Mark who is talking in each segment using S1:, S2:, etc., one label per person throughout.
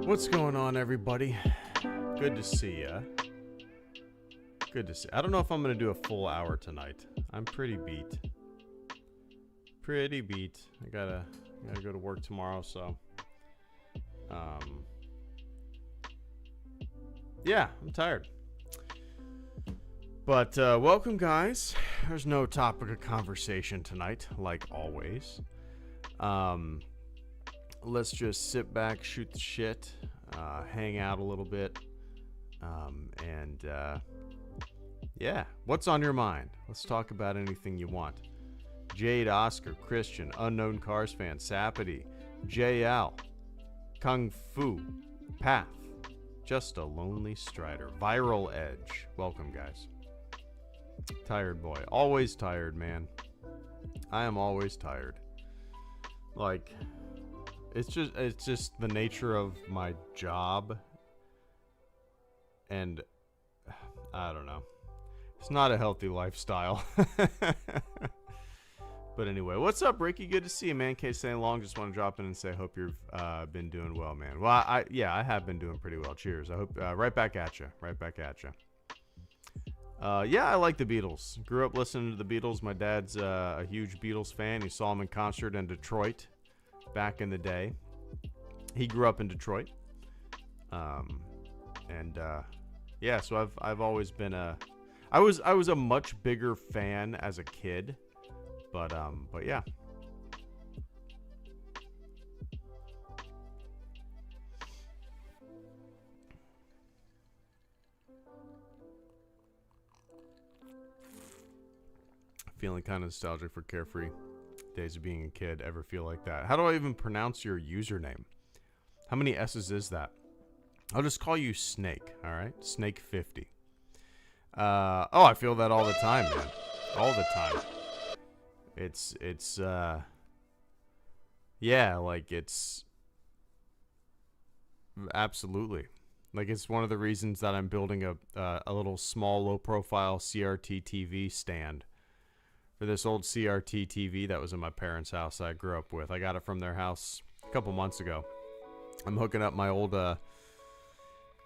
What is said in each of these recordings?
S1: What's going on, everybody? Good to see ya. Good to see. I don't know if I'm gonna do a full hour tonight. I'm pretty beat. I gotta go to work tomorrow, so yeah, I'm tired. But welcome, guys. There's no topic of conversation tonight, like always. Let's just sit back, shoot the shit, hang out a little bit, and yeah, what's on your mind? Let's talk about anything you want. Jade, Oscar, Christian, Unknown Cars Fan, Sapity, JL, Kung Fu, Path, Just a Lonely Strider, Viral Edge. Welcome, guys. Tired boy. Always tired, man. I am always tired. Like, it's just the nature of my job. And I don't know. It's not a healthy lifestyle. But anyway, what's up, Ricky? Good to see you, man. Case saying long, just want to drop in and say, hope you've been doing well, man. Well, I have been doing pretty well. Cheers. I hope right back at you. Yeah, I like the Beatles. Grew up listening to the Beatles. My dad's a huge Beatles fan. He saw them in concert in Detroit back in the day. He grew up in Detroit. Yeah, so I've always been I was a much bigger fan as a kid, but yeah. Feeling kind of nostalgic for carefree days of being a kid. Ever feel like that? How do I even pronounce your username? How many S's is that? I'll just call you Snake, all right? Snake50. Oh, I feel that all the time, man. All the time. It's yeah, like it's absolutely. Like it's one of the reasons that I'm building a little small, low-profile CRT TV stand for this old CRT TV that was in my parents' house I grew up with. I got it from their house a couple months ago. I'm hooking up my old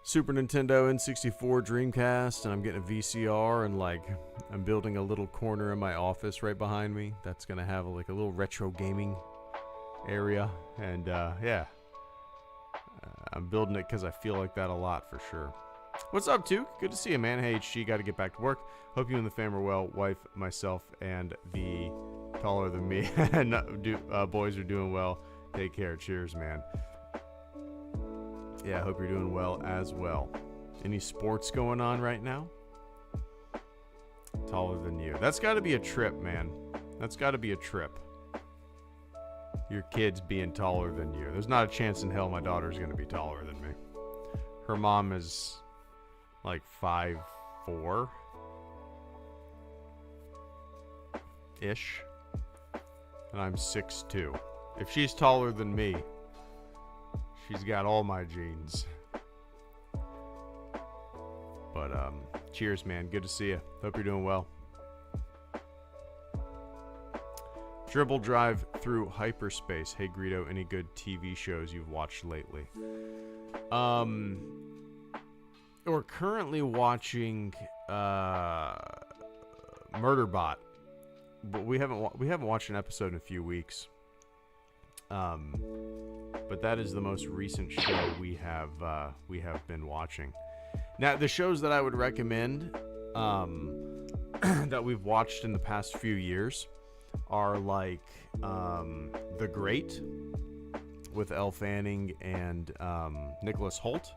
S1: Super Nintendo N64 Dreamcast, and I'm getting a VCR, and like I'm building a little corner in my office right behind me that's gonna have like a little retro gaming area, and yeah, I'm building it because I feel like that a lot for sure. What's up, Tuke? Good to see you, man. Hey, HG, got to get back to work. Hope you and the fam are well. Wife, myself, and the taller than me boys are doing well. Take care. Cheers, man. Yeah, I hope you're doing well as well. Any sports going on right now? Taller than you. That's got to be a trip, man. That's got to be a trip. Your kids being taller than you. There's not a chance in hell my daughter's going to be taller than me. Her mom is like 5'4" ish, and I'm 6'2". If she's taller than me, she's got all my genes. But cheers, man. Good to see you. Hope you're doing well. Dribble drive through hyperspace. Hey, Greedo, any good TV shows you've watched lately? We're currently watching Murderbot, but we haven't watched an episode in a few weeks. But that is the most recent show we have been watching. Now, the shows that I would recommend that we've watched in the past few years are like The Great with Elle Fanning and Nicholas Hoult.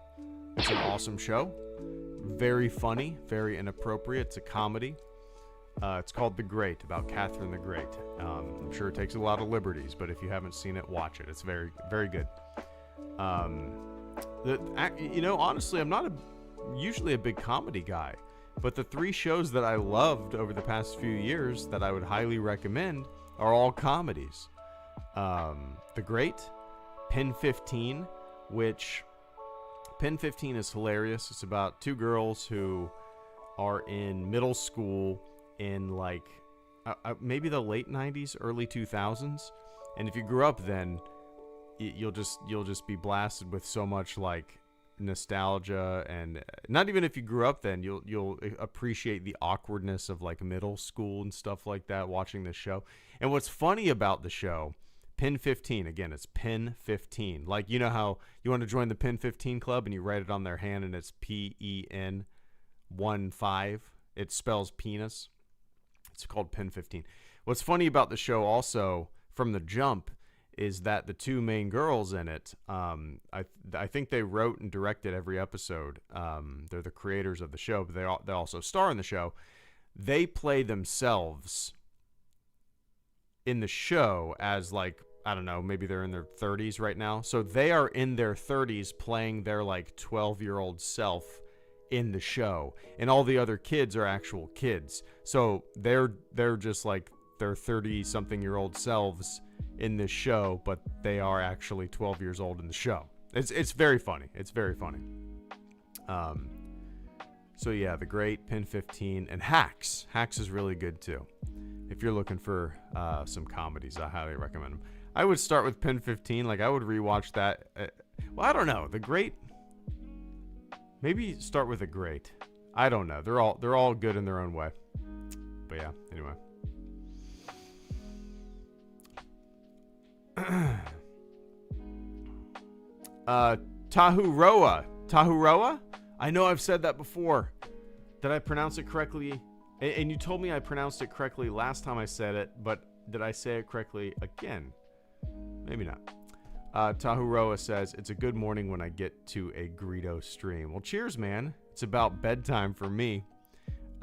S1: It's an awesome show. Very funny, very inappropriate. It's a comedy. It's called The Great, about Catherine the Great. I'm sure it takes a lot of liberties, but if you haven't seen it, watch it. It's very, very good. Honestly, I'm not usually a big comedy guy, but the three shows that I loved over the past few years that I would highly recommend are all comedies. The Great, Pin 15, which Pin 15 is hilarious. It's about two girls who are in middle school in like maybe the late 90s, early 2000s. And if you grew up then, you'll just be blasted with so much like nostalgia, and not even if you grew up then, you'll appreciate the awkwardness of like middle school and stuff like that watching this show. And what's funny about the show, Pin 15, again, it's Pin 15. Like, you know how you want to join the Pin 15 club and you write it on their hand and it's PEN 15. It spells penis. It's called Pin 15. What's funny about the show also from the jump is that the two main girls in it, I think they wrote and directed every episode. They're the creators of the show, but they also star in the show. They play themselves in the show as like, I don't know, maybe they're in their 30s right now. So they are in their 30s playing their like 12-year-old self in the show, and all the other kids are actual kids. So they're just like their 30-something-year-old selves in this show, but they are actually 12 years old in the show. It's very funny. It's very funny. So yeah, the great Pin 15 and Hacks. Hacks is really good too. If you're looking for some comedies, I highly recommend them. I would start with Pin 15. Like, I would rewatch that. Well, I don't know. The Great. Maybe start with The Great. I don't know. They're all good in their own way. But yeah. Anyway. Tahuroa? I know I've said that before. Did I pronounce it correctly? And you told me I pronounced it correctly last time I said it, but did I say it correctly again? Maybe not. Tahuroa says, it's a good morning when I get to a Greedo stream. Well, cheers, man. It's about bedtime for me.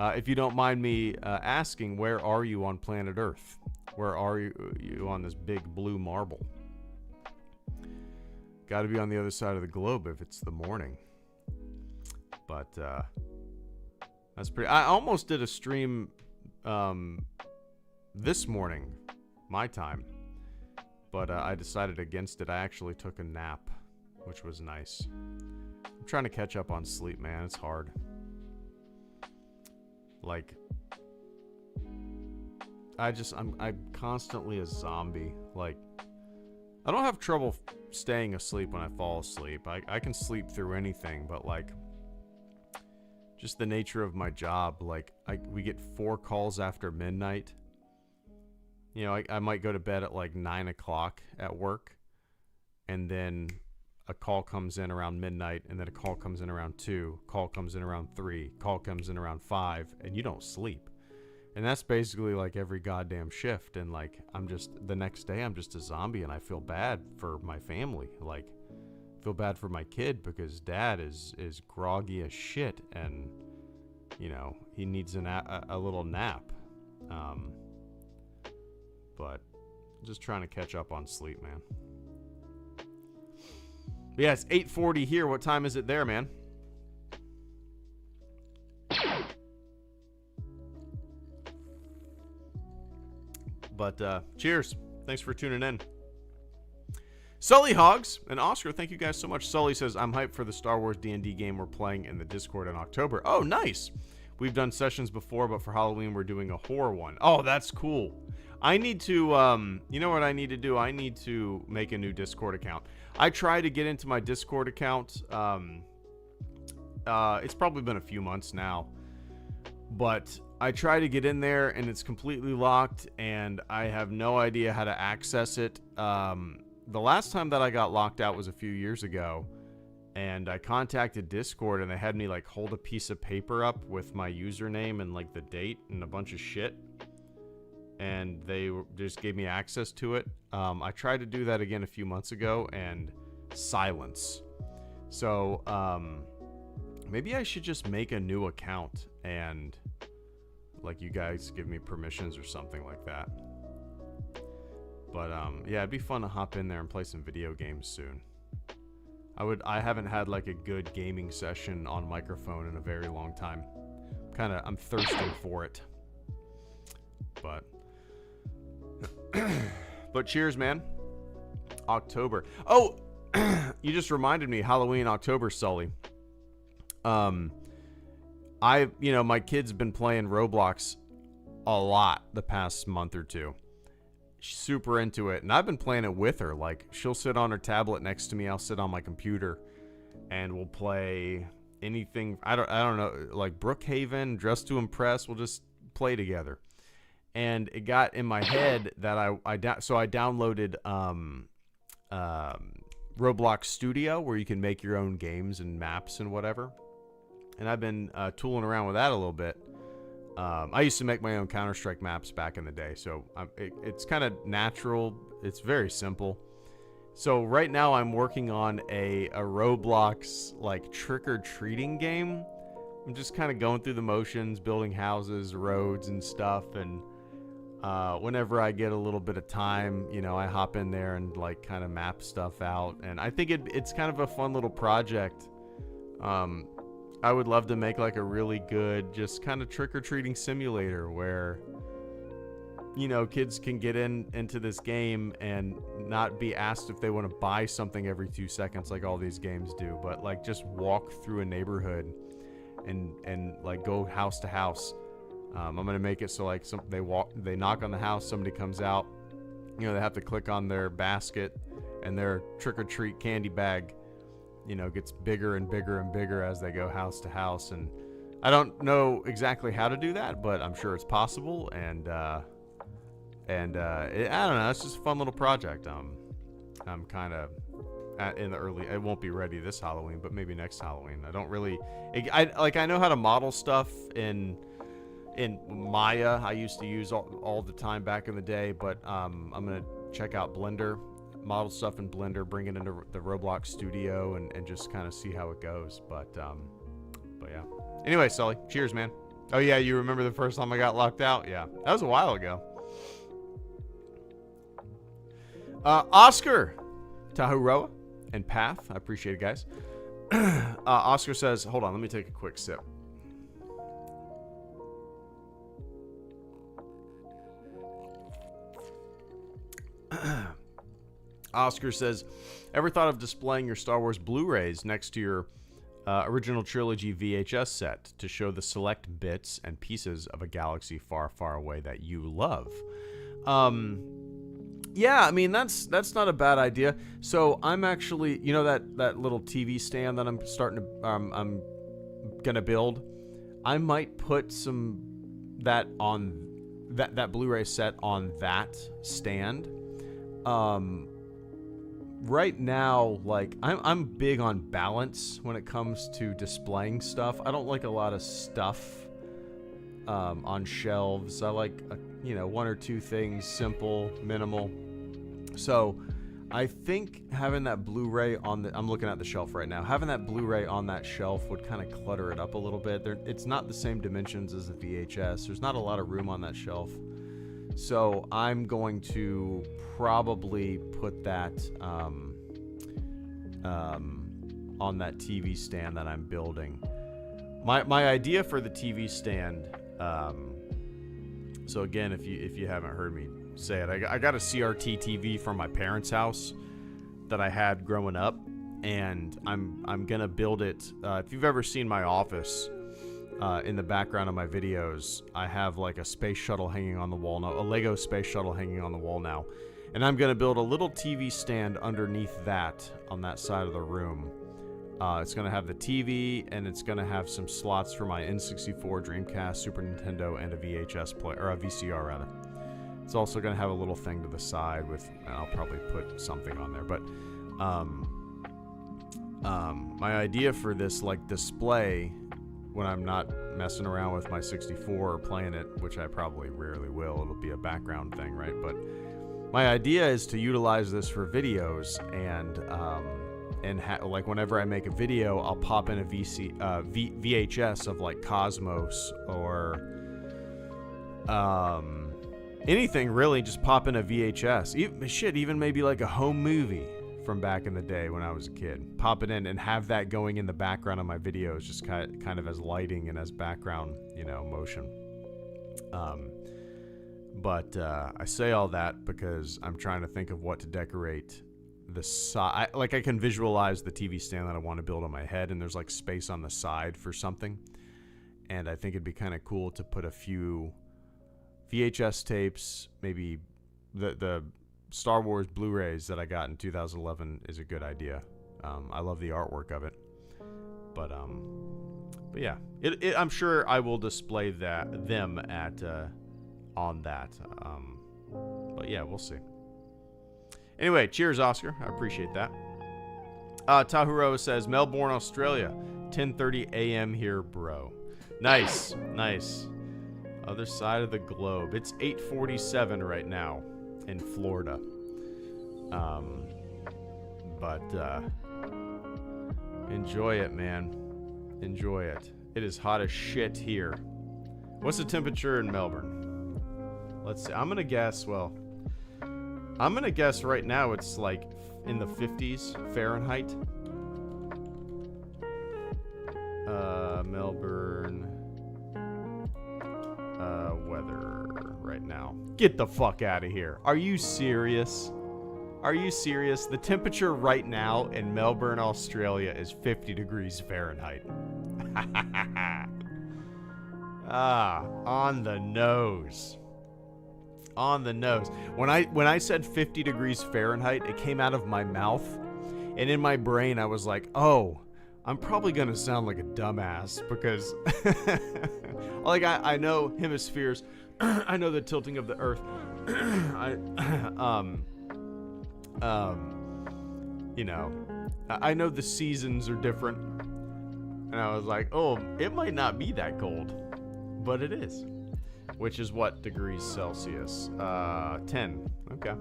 S1: If you don't mind me asking, where are you on planet Earth? Where are you on this big blue marble? Got to be on the other side of the globe if it's the morning. But that's pretty. I almost did a stream this morning, my time, but I decided against it. I actually took a nap, which was nice. I'm trying to catch up on sleep, man. It's hard. Like, I'm constantly a zombie. Like, I don't have trouble staying asleep when I fall asleep. I can sleep through anything, but like, just the nature of my job, like we get 4 calls after midnight. You know, I might go to bed at like 9 o'clock at work, and then a call comes in around midnight, and then a call comes in around 2, call comes in around 3, call comes in around 5, and you don't sleep. And that's basically like every goddamn shift. And like, the next day I'm just a zombie, and I feel bad for my family. Like, feel bad for my kid because dad is groggy as shit, and you know, he needs a little nap. But just trying to catch up on sleep, man. But yeah, it's 8:40 here. What time is it there, man? But cheers. Thanks for tuning in. Sully Hogs and Oscar, thank you guys so much. Sully says, I'm hyped for the Star Wars D&D game we're playing in the Discord in October. Oh, nice. We've done sessions before, but for Halloween, we're doing a horror one. Oh, that's cool. I need to, you know what I need to do? I need to make a new Discord account. I tried to get into my Discord account. It's probably been a few months now, but I try to get in there and it's completely locked, and I have no idea how to access it. The last time that I got locked out was a few years ago, and I contacted Discord, and they had me like hold a piece of paper up with my username and like the date and a bunch of shit, and they just gave me access to it. I tried to do that again a few months ago, and silence. So maybe I should just make a new account, and like you guys give me permissions or something like that. But yeah, it'd be fun to hop in there and play some video games soon. I haven't had like a good gaming session on microphone in a very long time. I'm thirsting for it. But cheers, man. October. Oh, you just reminded me, Halloween, October, Sully. My kid's been playing Roblox a lot the past month or two. she's super into it, and I've been playing it with her. Like, she'll sit on her tablet next to me, I'll sit on my computer, and we'll play anything. I don't know, like Brookhaven, Dress to Impress. We'll just play together. And it got in my head that I downloaded Roblox Studio, where you can make your own games and maps and whatever. And I've been tooling around with that a little bit. I used to make my own Counter-Strike maps back in the day, so it's kind of natural. It's very simple. So right now I'm working on a Roblox like trick-or-treating game. I'm just kind of going through the motions, building houses, roads, and stuff. And whenever I get a little bit of time, you know, I hop in there and like kind of map stuff out. And I think it's kind of a fun little project. I would love to make like a really good, just kind of trick-or-treating simulator where, you know, kids can get into this game and not be asked if they want to buy something every 2 seconds like all these games do, but like just walk through a neighborhood and like go house to house. I'm gonna make it so like they knock on the house, somebody comes out, you know, they have to click on their basket, and their trick-or-treat candy bag, you know, gets bigger and bigger and bigger as they go house to house. And I don't know exactly how to do that, but I'm sure it's possible. And I don't know, it's just a fun little project. I'm kind of in the early. It won't be ready this Halloween, but maybe next Halloween. I don't really. I know how to model stuff in Maya. I used to use all the time back in the day, but I'm gonna check out Blender. Model stuff in Blender, bring it into the Roblox Studio, and just kind of see how it goes. But yeah. Anyway, Sully, cheers, man. Oh yeah, you remember the first time I got locked out? Yeah, that was a while ago. Oscar, Tahuroa, and Path, I appreciate it, guys. Oscar says, hold on, let me take a quick sip. Oscar says, ever thought of displaying your Star Wars Blu-rays next to your original trilogy VHS set to show the select bits and pieces of a galaxy far, far away that you love? Yeah, I mean, that's not a bad idea. So I'm actually, you know, that little TV stand that I'm I'm gonna build. I might put that on that Blu-ray set on that stand. Right now, like, I'm big on balance when it comes to displaying stuff. I don't like a lot of stuff on shelves. I like, one or two things, simple, minimal. So I think having that Blu-ray I'm looking at the shelf right now, having that Blu-ray on that shelf would kind of clutter it up a little bit. It's not the same dimensions as the VHS. There's not a lot of room on that shelf. So I'm going to probably put that on that TV stand that I'm building. My idea for the TV stand. So again, if you haven't heard me say it, I got a CRT TV from my parents' house that I had growing up, and I'm gonna build it. If you've ever seen my office. In the background of my videos, I have like a space shuttle hanging on the wall now, a Lego space shuttle hanging on the wall now. And I'm going to build a little TV stand underneath that on that side of the room. It's going to have the TV, and it's going to have some slots for my N64, Dreamcast, Super Nintendo, and a VHS player, or a VCR rather. It's also going to have a little thing to the side and I'll probably put something on there. But my idea for this like display, when I'm not messing around with my 64 or playing it, which I probably rarely will, it'll be a background thing, right? But my idea is to utilize this for videos, and like whenever I make a video, I'll pop in a VHS of like Cosmos or anything really. Just pop in a VHS, even maybe like a home movie from back in the day when I was a kid. Pop it in and have that going in the background of my videos, just kind of as lighting and as background, motion. But I say all that because I'm trying to think of what to decorate the side. I can visualize the TV stand that I want to build on my head, and there's like space on the side for something. And I think it'd be kind of cool to put a few VHS tapes, maybe the Star Wars Blu-rays that I got in 2011 is a good idea. I love the artwork of it. But yeah, I'm sure I will display them at on that. But yeah, we'll see. Anyway, cheers, Oscar. I appreciate that. Tahuro says, Melbourne, Australia, 10:30 a.m. here, bro. Nice. Other side of the globe. It's 8:47 right now in Florida. But enjoy it, man. Enjoy it. It is hot as shit here. What's the temperature in Melbourne? Let's see. I'm gonna guess right now it's like in the 50s Fahrenheit. Melbourne weather right now. Get the fuck out of here. Are you serious? The temperature right now in Melbourne, Australia is 50 degrees Fahrenheit. On the nose. When I said 50 degrees Fahrenheit, it came out of my mouth, and in my brain I was like, oh, I'm probably gonna sound like a dumbass because like I know hemispheres, I know the tilting of the earth. I know the seasons are different, and I was like, oh, it might not be that cold, but it is. Which is what degrees Celsius? 10. Okay.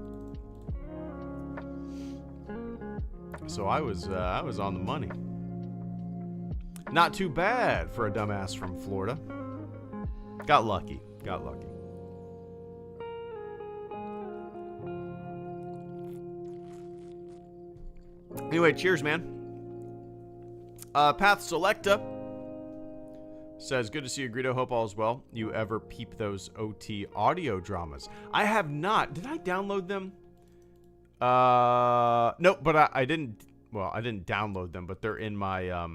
S1: So I was on the money. Not too bad for a dumbass from Florida. Got lucky. Anyway, cheers, man. Path Selecta says, good to see you, Greedo. Hope all is well. You ever peep those OT audio dramas? I have not. Did I download them? No, but I didn't. Well, I didn't download them, but they're in my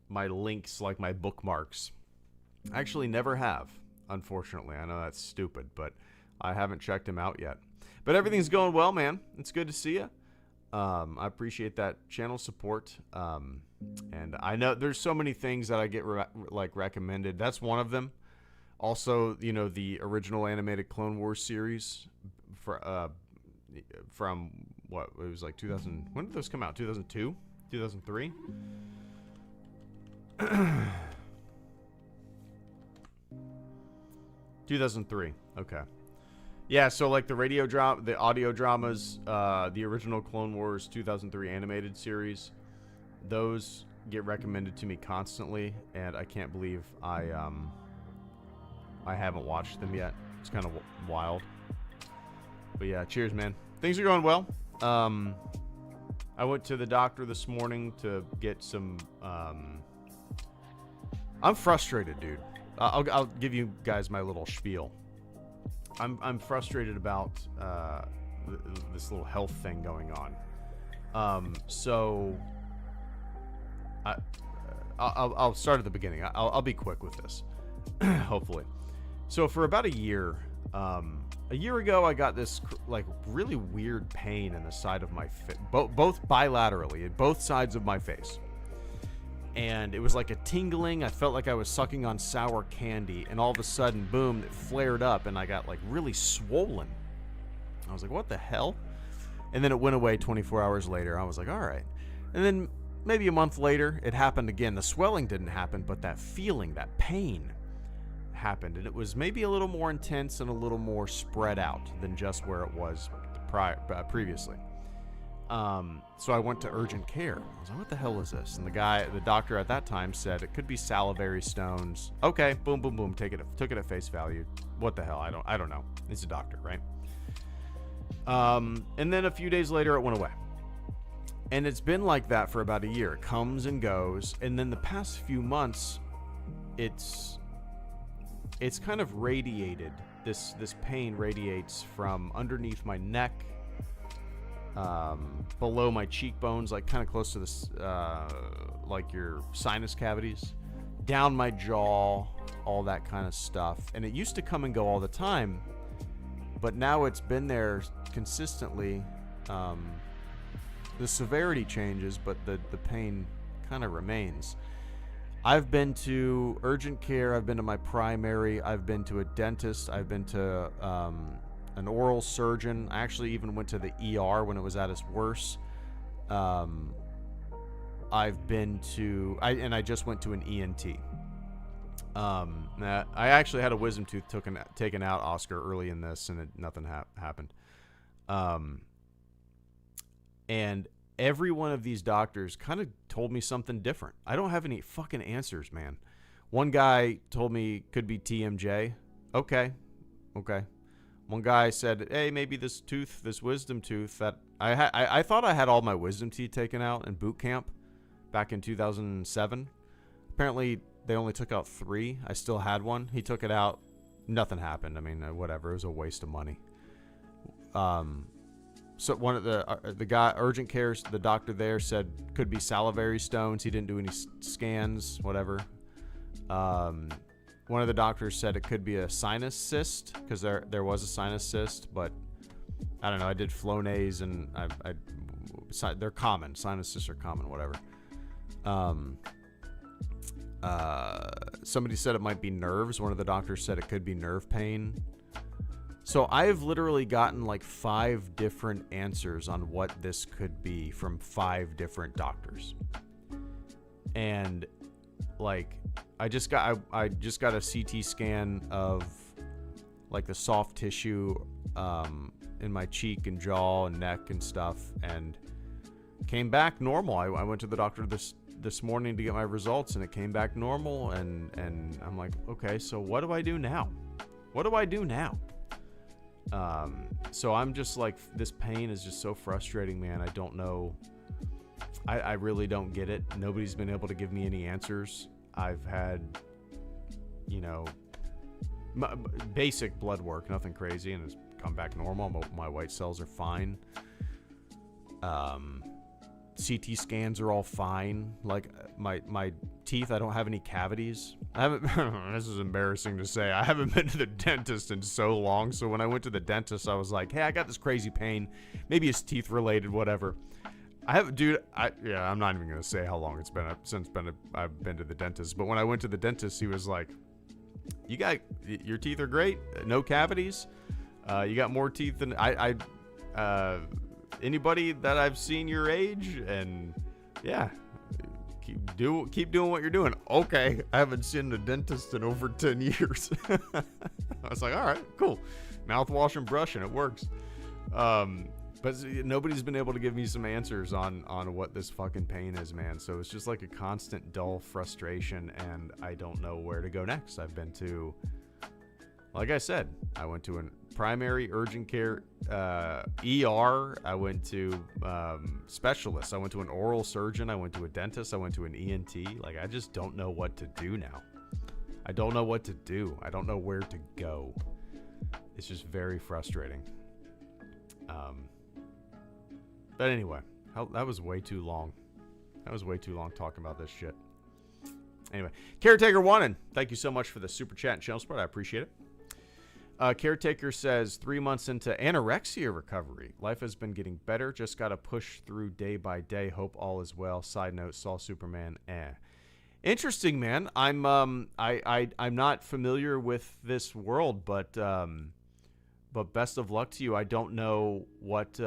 S1: my links, like my bookmarks. I actually never have, unfortunately. I know that's stupid, but I haven't checked them out yet. But everything's going well, man. It's good to see you. I appreciate that channel support. And I know there's so many things that I get recommended. That's one of them. Also, the original animated Clone Wars series from what it was like 2000. When did those come out? 2002, 2003. 2003. Okay. Yeah, so like the audio dramas, the original Clone Wars 2003 animated series, those get recommended to me constantly, and I can't believe I haven't watched them yet. It's kind of wild. But yeah, cheers, man. Things are going well. I went to the doctor this morning to get some. I'm frustrated, dude. I'll give you guys my little spiel. I'm frustrated about this little health thing going on. So I'll start at the beginning. I'll be quick with this, hopefully. So for about a year ago, I got this like really weird pain in the side of my face, both bilaterally, at both sides of my face. And it was like a tingling. I felt like I was sucking on sour candy, and all of a sudden, boom, it flared up, and I got like really swollen. I was like, what the hell? And then it went away 24 hours later. I was like, all right. And then maybe a month later, it happened again. The swelling didn't happen, but that feeling, that pain happened. And it was maybe a little more intense and a little more spread out than just where it was previously. So I went to urgent care. I was like, what the hell is this? And the doctor at that time said it could be salivary stones. Okay, boom, boom, boom. Took it at face value. What the hell? I don't know. He's a doctor, right? And then a few days later, it went away. And it's been like that for about a year. It comes and goes. And then the past few months, it's kind of radiated. This pain radiates from underneath my neck, below my cheekbones, like kind of close to this, like your sinus cavities, down my jaw, all that kind of stuff. And it used to come and go all the time. but now it's been there consistently. The severity changes, but the pain kind of remains. I've been to urgent care, I've been to my primary, I've been to a dentist, I've been to an oral surgeon. I actually even went to the ER when it was at its worst. I've been to, I just went to an ENT. I actually had a wisdom tooth taken out, Oscar, early in this, and nothing happened. And every one of these doctors kind of told me something different. I don't have any fucking answers, man. One guy told me could be TMJ. Okay. One guy said, hey, maybe this wisdom tooth that I thought I had all my wisdom teeth taken out in boot camp back in 2007. Apparently, they only took out 3. I still had one. He took it out. Nothing happened. I mean, whatever. It was a waste of money. So one of the guy, urgent cares, the doctor there said could be salivary stones. He didn't do any scans, whatever. One of the doctors said it could be a sinus cyst, because there was a sinus cyst, but I don't know. I did Flonase, and they're common. Sinus cysts are common, whatever. Somebody said it might be nerves. One of the doctors said it could be nerve pain. So I've literally gotten like 5 different answers on what this could be from 5 different doctors. And like I just got a CT scan of like the soft tissue in my cheek and jaw and neck and stuff, and came back normal. I went to the doctor this morning to get my results, and it came back normal, and I'm like, okay, so what do I do now? So I'm just like, this pain is just so frustrating, man. I don't know. I really don't get it. Nobody's been able to give me any answers. I've had, basic blood work, nothing crazy, and it's come back normal. My white cells are fine. CT scans are all fine. Like my teeth, I don't have any cavities. I haven't. This is embarrassing to say. I haven't been to the dentist in so long. So when I went to the dentist, I was like, "Hey, I got this crazy pain. Maybe it's teeth related, whatever." I'm not even gonna say how long it's been since I've been to the dentist. But when I went to the dentist, he was like, your teeth are great, no cavities. You got more teeth than anybody that I've seen your age, and yeah, keep doing what you're doing. Okay, I haven't seen a dentist in over 10 years. I was like, all right, cool. Mouthwash and brush, and it works. But nobody's been able to give me some answers on what this fucking pain is, man. So it's just like a constant dull frustration, and I don't know where to go next. I've been to, like I said, I went to a primary urgent care, ER. I went to specialists. I went to an oral surgeon. I went to a dentist. I went to an ENT. Like, I just don't know what to do now. I don't know what to do. I don't know where to go. It's just very frustrating. But anyway, that was way too long. Talking about this shit. Anyway, Caretaker Wanted, thank you so much for the super chat and channel support. I appreciate it. Caretaker says, 3 months into anorexia recovery. Life has been getting better. Just got to push through day by day. Hope all is well. Side note, saw Superman. Interesting, man. I'm not familiar with this world, but best of luck to you. I don't know what.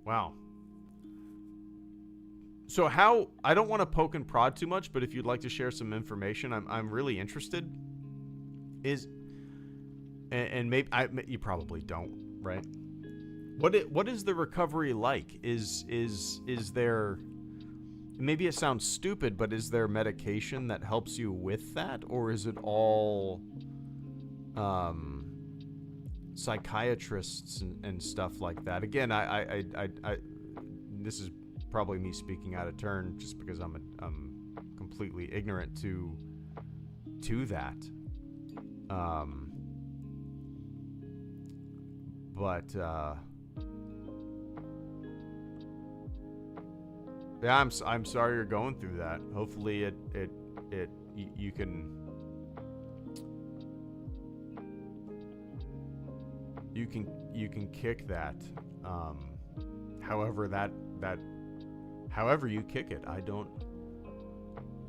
S1: Wow. So how? I don't want to poke and prod too much, but if you'd like to share some information, I'm really interested. And maybe you probably don't, right? What is the recovery like? Is there? Maybe it sounds stupid, but is there medication that helps you with that, or is it all psychiatrists and stuff like that? Again, I this is probably me speaking out of turn, just because I'm completely ignorant to that. But yeah, I'm sorry you're going through that. Hopefully you can you can kick that. However however you kick it,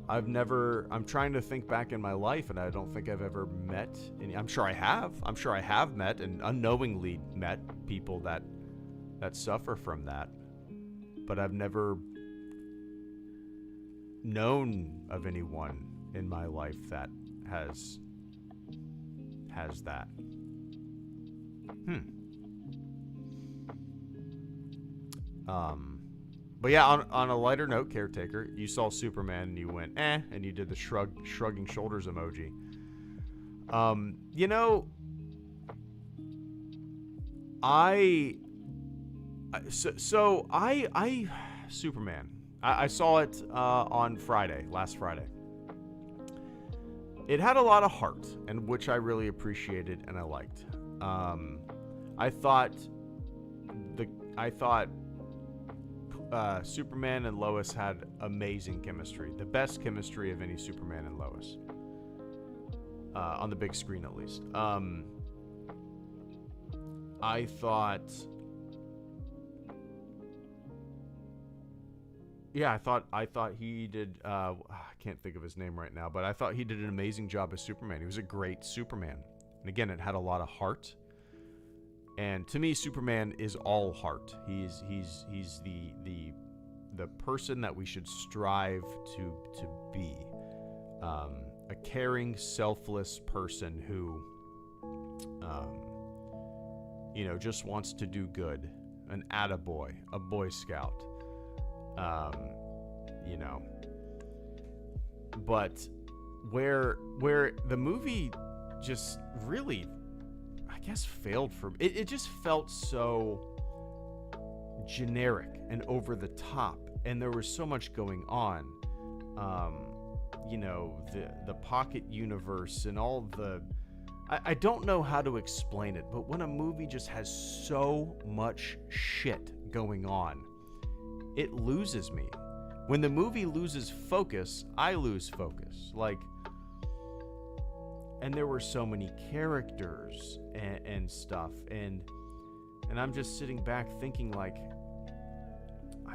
S1: I'm trying to think back in my life, and I don't think I've ever met any. I'm sure I have met and unknowingly met people that suffer from that, but I've never known of anyone in my life that has that. But yeah, on a lighter note, Caretaker, you saw Superman and you went, and you did the shrugging shoulders emoji. You know, Superman, I saw it on last Friday. It had a lot of heart, and which I really appreciated and I liked. I thought Superman and Lois had amazing chemistry, the best chemistry of any Superman and Lois, on the big screen at least. I thought he did. I can't think of his name right now, but I thought he did an amazing job as Superman. He was a great Superman, and again, it had a lot of heart. And to me, Superman is all heart. He's the person that we should strive to be. A caring, selfless person who, just wants to do good. An attaboy, a Boy Scout. But where the movie just really, I guess, failed for me. It just felt so generic and over the top, and there was so much going on. The pocket universe and all the... I don't know how to explain it, but when a movie just has so much shit going on, it loses me. When the movie loses focus, I lose focus. And there were so many characters and stuff, and I'm just sitting back thinking, I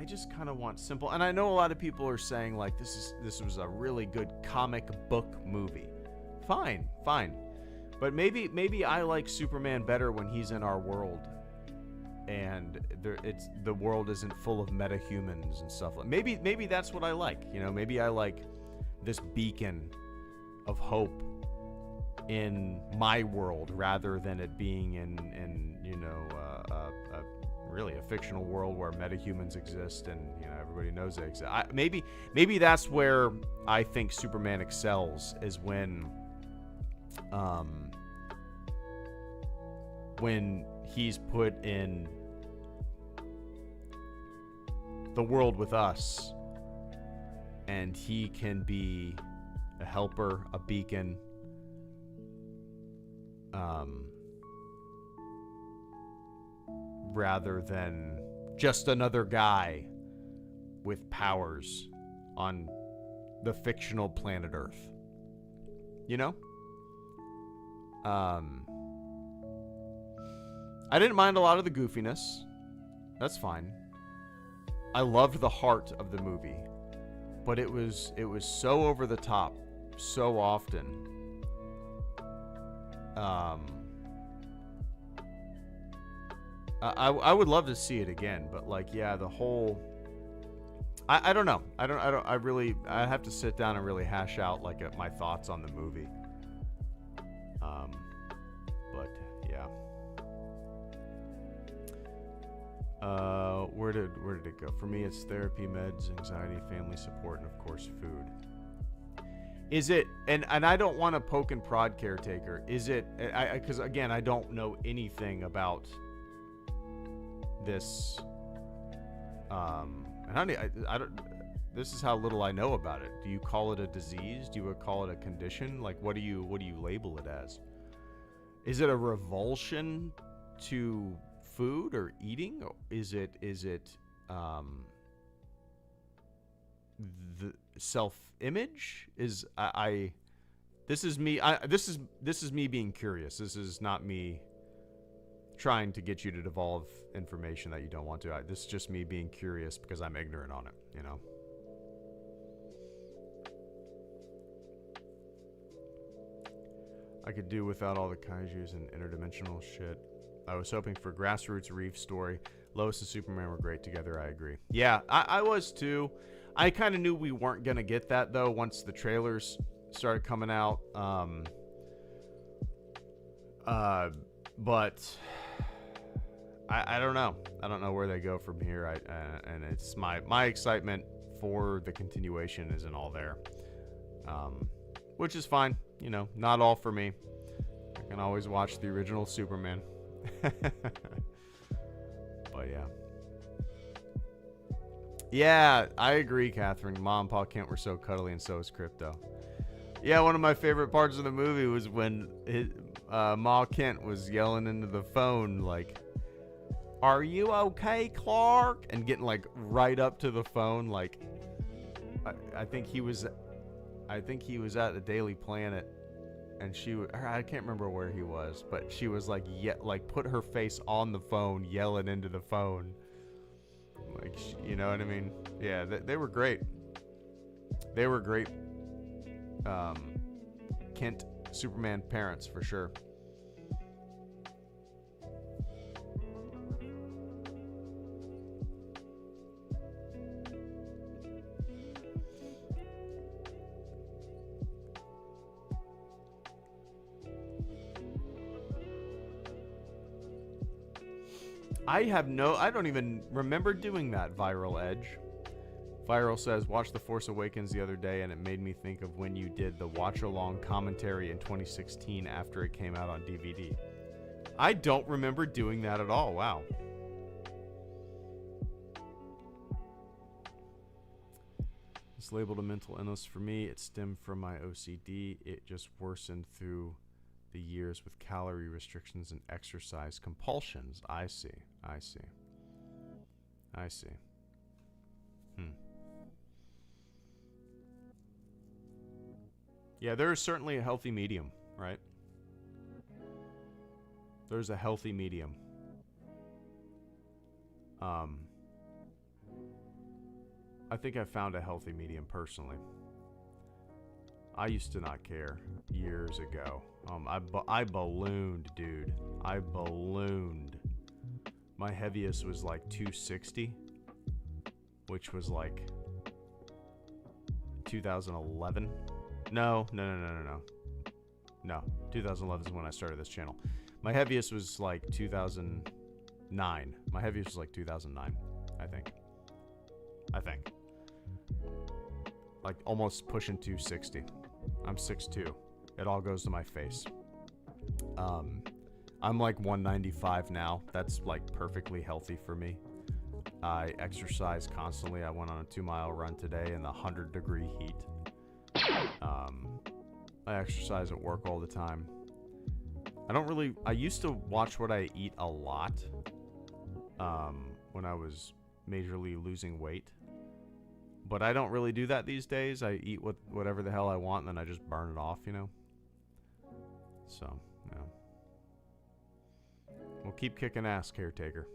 S1: just kind of want simple. And I know a lot of people are saying this was a really good comic book movie. Fine, but maybe I like Superman better when he's in our world, and the world isn't full of metahumans and stuff. Maybe that's what I like. Maybe I like this beacon of hope in my world rather than it being in really a fictional world where metahumans exist and everybody knows they exist. Maybe that's where I think Superman excels, is when he's put in the world with us, and he can be a helper, a beacon, rather than just another guy with powers on the fictional planet Earth. I didn't mind a lot of the goofiness. That's fine. I loved the heart of the movie, but it was so over the top so often. I would love to see it again, but the whole... I don't know. I have to sit down and really hash out my thoughts on the movie. But yeah. Where did it go? For me, it's therapy, meds, anxiety, family support, and of course food. Is it, and I don't want to poke and prod, Caretaker, is it, because again, I don't know anything about this, and honey, I don't, this is how little I know about it. Do you call it a disease? Do you call it a condition? What do you label it as? Is it a revulsion to food or eating? Or is it the self-image? Is this is me. This is me being curious. This is not me trying to get you to divulge information that you don't want to. This is just me being curious because I'm ignorant on it, you know? I could do without all the kaijus and interdimensional shit. I was hoping for Grassroots Reef story. Lois and Superman were great together, I agree. Yeah, I was too. I kind of knew we weren't going to get that, though, once the trailers started coming out. But I don't know. I don't know where they go from here. And it's my excitement for the continuation isn't all there. Which is fine. You know, not all for me. I can always watch the original Superman. But yeah. Yeah, I agree, Catherine. Mom and Pa Kent were so cuddly, and so is Crypto. Yeah, one of my favorite parts of the movie was when Ma Kent was yelling into the phone, like, "Are you okay, Clark?" And getting, like, right up to the phone, like, I think he was at the Daily Planet, and I can't remember where he was, but she was like, put her face on the phone, yelling into the phone, like, you know what I mean? Yeah, they were great. They were great. Kent Superman parents for sure. I don't even remember doing that, Viral Edge. Viral says, watched The Force Awakens the other day and it made me think of when you did the watch-along commentary in 2016 after it came out on DVD. I don't remember doing that at all. Wow. It's labeled a mental illness for me. It stemmed from my OCD. It just worsened through the years with calorie restrictions and exercise compulsions. I see. Yeah, there is certainly a healthy medium, right? There's a healthy medium. I think I found a healthy medium personally. I used to not care years ago. I ballooned, dude. I ballooned. My heaviest was like 260, which was like 2011. No. 2011 is when I started this channel. My heaviest was like 2009. My heaviest was like 2009, I think. Like almost pushing 260. I'm 6'2". It all goes to my face. I'm like 195 now. That's like perfectly healthy for me. I exercise constantly. I went on a 2-mile run today in the 100-degree heat. I exercise at work all the time. I used to watch what I eat a lot when I was majorly losing weight. But I don't really do that these days. I eat whatever the hell I want, and then I just burn it off, you know? So, yeah. We'll keep kicking ass, Caretaker.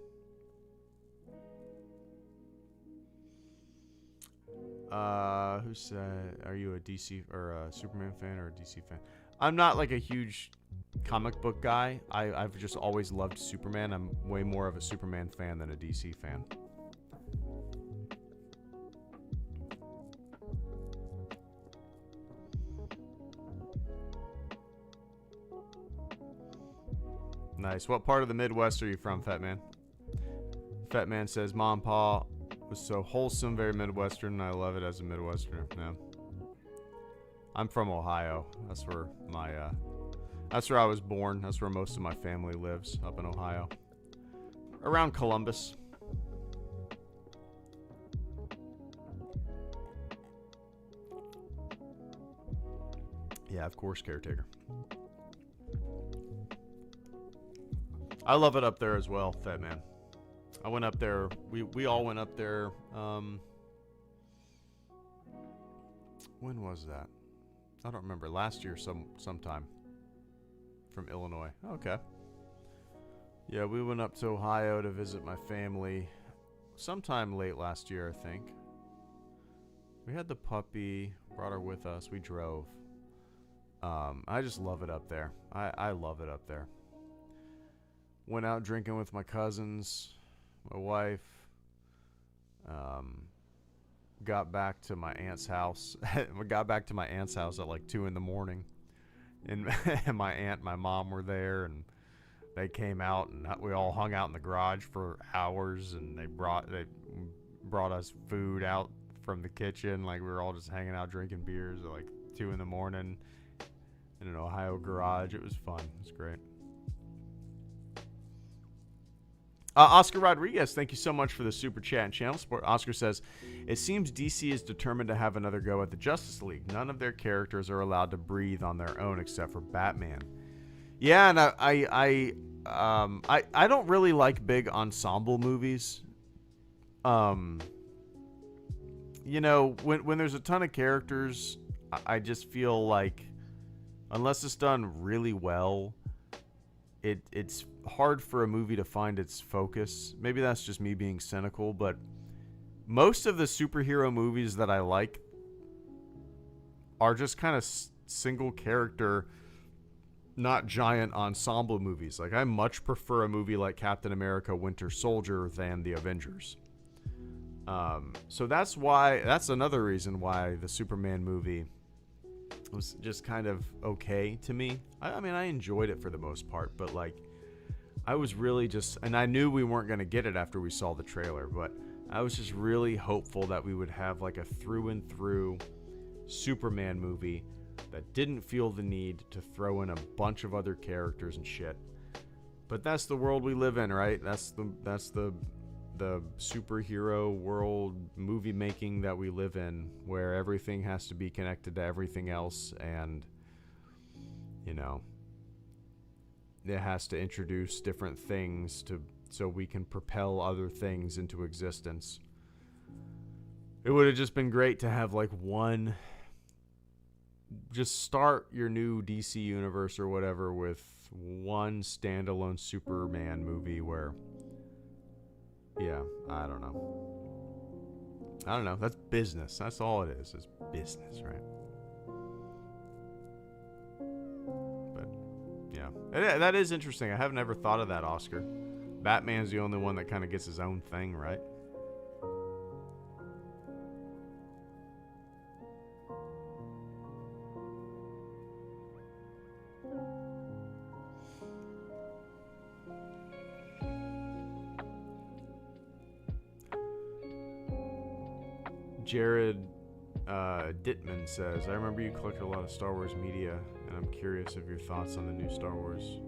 S1: Who said, are you a DC or a Superman fan or a DC fan? I'm not like a huge comic book guy. I've just always loved Superman. I'm way more of a Superman fan than a DC fan. Nice. What part of the Midwest are you from, Fat Man? Fat Man says, Mom and Pa was so wholesome, very Midwestern, and I love it as a Midwesterner. Yeah. I'm from Ohio. That's where that's where I was born. That's where most of my family lives, up in Ohio. Around Columbus. Yeah, of course, Caretaker. I love it up there as well, Fat Man. I went up there. We all went up there. When was that? I don't remember. Last year, sometime. From Illinois. Okay. Yeah, we went up to Ohio to visit my family sometime late last year, I think. We had the puppy, brought her with us, we drove. I just love it up there. I love it up there. Went out drinking with my cousins, my wife. Got back to my aunt's house. We got back to my aunt's house at like 2 in the morning. And my aunt and my mom were there, and they came out, and we all hung out in the garage for hours, and they brought us food out from the kitchen. Like, we were all just hanging out drinking beers at like 2 in the morning in an Ohio garage. It was fun. It was great. Oscar Rodriguez, thank you so much for the super chat and channel support. Oscar says, it seems DC is determined to have another go at the Justice League. None of their characters are allowed to breathe on their own except for Batman. Yeah, and I don't really like big ensemble movies. You know, when there's a ton of characters, I just feel like unless it's done really well, it's hard for a movie to find its focus. Maybe that's just me being cynical, but most of the superhero movies that I like are just kind of single character, not giant ensemble movies. Like, I much prefer a movie like Captain America Winter Soldier than the Avengers. So that's another reason why the Superman movie was just kind of okay to me. I mean, I enjoyed it for the most part, but like, I was really just, and I knew we weren't going to get it after we saw the trailer, but I was just really hopeful that we would have like a through and through Superman movie that didn't feel the need to throw in a bunch of other characters and shit. But that's the world we live in, right? That's the superhero world movie making that we live in, where everything has to be connected to everything else, and you know, it has to introduce different things so we can propel other things into existence. It would have just been great to have like one, just start your new DC universe or whatever with one standalone Superman movie where, yeah, I don't know. That's business. That's all it is. It's business, right? But yeah, that is interesting. I have never thought of that, Oscar. Batman's the only one that kind of gets his own thing, right? Jared Dittman says, I remember you collected a lot of Star Wars media, and I'm curious of your thoughts on the new Star Wars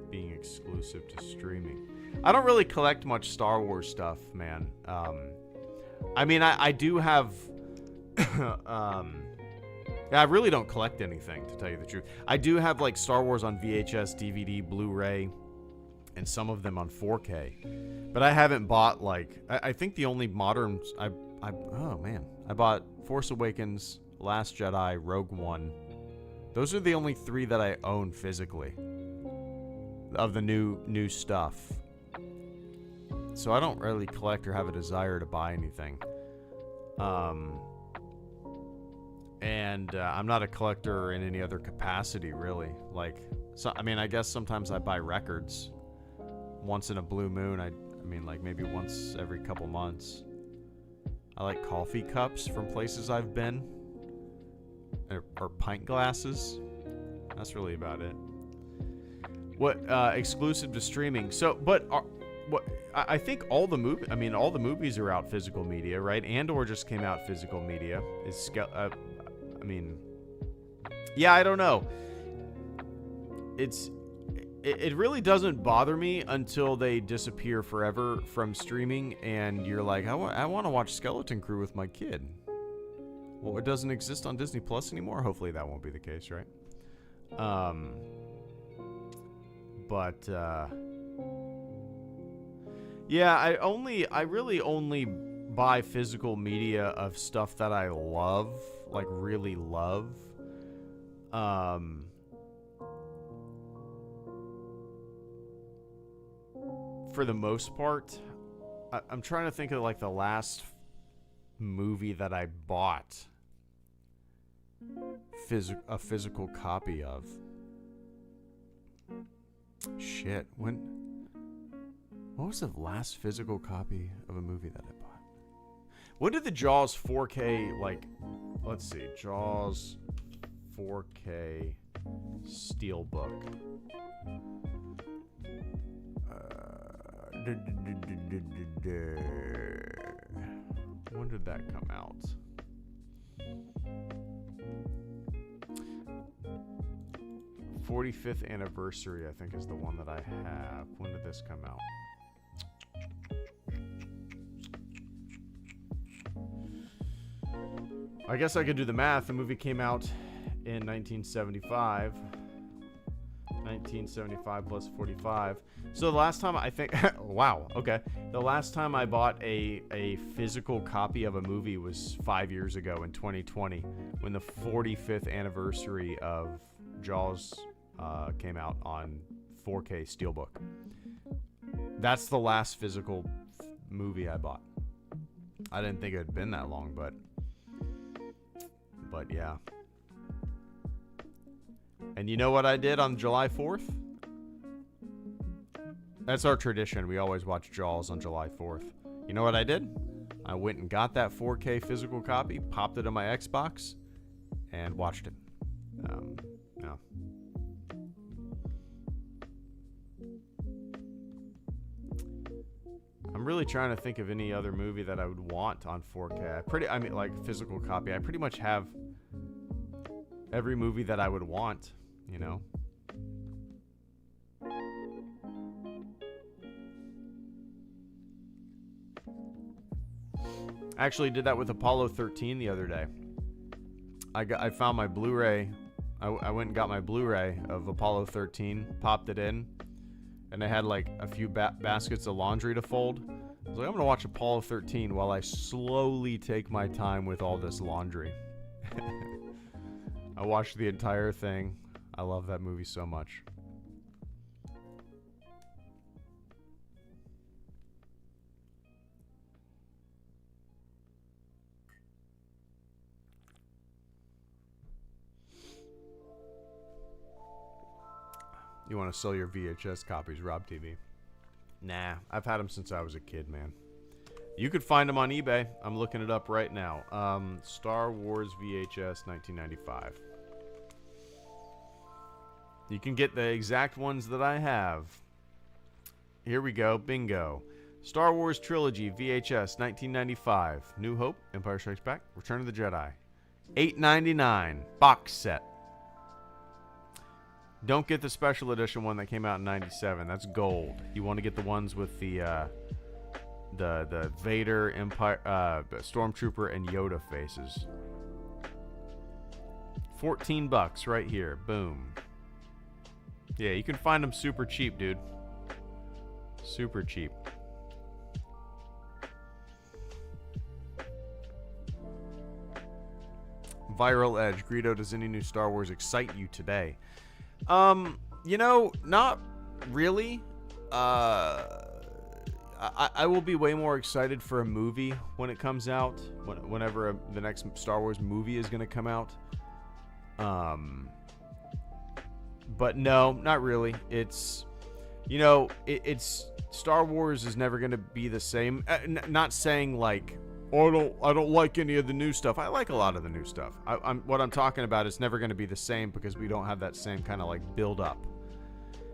S1: being exclusive to streaming. I don't really collect much Star Wars stuff, man. I mean, I do have... I really don't collect anything, to tell you the truth. I do have, like, Star Wars on VHS, DVD, Blu-ray, and some of them on 4K. But I haven't bought, like... I think the only modern... oh, man. I bought Force Awakens, Last Jedi, Rogue One. Those are the only 3 that I own physically of the new stuff. So I don't really collect or have a desire to buy anything. And I'm not a collector in any other capacity, really. Like, so I mean, I guess sometimes I buy records once in a blue moon. I mean, like maybe once every couple months. I like coffee cups from places I've been, or pint glasses. That's really about it. What exclusive to streaming? So, but what I think all the movies are out physical media, right? Andor just came out physical media. I mean, yeah, I don't know. It really doesn't bother me until they disappear forever from streaming, and you're like, I want to watch Skeleton Crew with my kid. Well, it doesn't exist on Disney Plus anymore. Hopefully that won't be the case, right? Yeah, I really only buy physical media of stuff that I love, like really love. for the most part, I'm trying to think of like the last movie that I bought a physical copy of. Shit, what was the last physical copy of a movie that I bought? When did the Jaws 4K, like, let's see, Jaws 4K Steelbook. When did that come out? '45th anniversary, I think, is the one that I have. When did this come out? I guess I could do the math. The movie came out in 1975. 1975 plus 45. So the last time I think, wow, okay. The last time I bought a physical copy of a movie was 5 years ago in 2020, when the 45th anniversary of Jaws came out on 4K Steelbook. That's the last physical movie I bought. I didn't think it had been that long, but yeah. And you know what I did on July 4th? That's our tradition. We always watch Jaws on July 4th. You know what I did? I went and got that 4K physical copy, popped it on my Xbox, and watched it. Yeah. I'm really trying to think of any other movie that I would want on 4K. I mean, like physical copy. I pretty much have every movie that I would want, you know. I actually did that with Apollo 13 the other day. I found my Blu-ray. I went and got my Blu-ray of Apollo 13, popped it in, and I had like a few baskets of laundry to fold. I was like, I'm gonna watch Apollo 13 while I slowly take my time with all this laundry. I watched the entire thing. I love that movie so much. You want to sell your VHS copies, Rob TV? Nah, I've had them since I was a kid, man. You could find them on eBay. I'm looking it up right now. Star Wars VHS 1995. You can get the exact ones that I have. Here we go. Bingo. Star Wars Trilogy VHS 1995. New Hope, Empire Strikes Back, Return of the Jedi. $8.99 box set. Don't get the special edition one that came out in '97. That's gold. You want to get the ones with the Vader, Empire, Stormtrooper, and Yoda faces. $14 right here. Boom. Yeah, you can find them super cheap, dude. Super cheap. Viral Edge. Greedo, does any new Star Wars excite you today? You know, not really. I will be way more excited for a movie when it comes out, whenever the next Star Wars movie is going to come out. But no, not really. It's, you know, it's Star Wars is never going to be the same. Not saying like, oh, I don't like any of the new stuff. I like a lot of the new stuff. What I'm talking about is never going to be the same because we don't have that same kind of like build up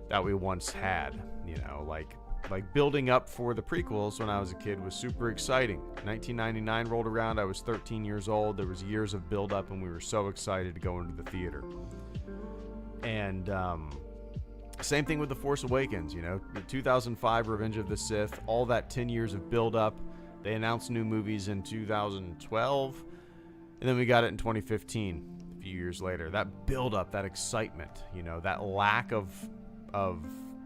S1: that we once had. You know, like building up for the prequels when I was a kid was super exciting. 1999 rolled around. I was 13 years old. There was years of build up, and we were so excited to go into the theater. And same thing with The Force Awakens. You know, the 2005 Revenge of the Sith. All that 10 years of build up. They announced new movies in 2012, and then we got it in 2015, a few years later. That build-up, that excitement, you know, that lack of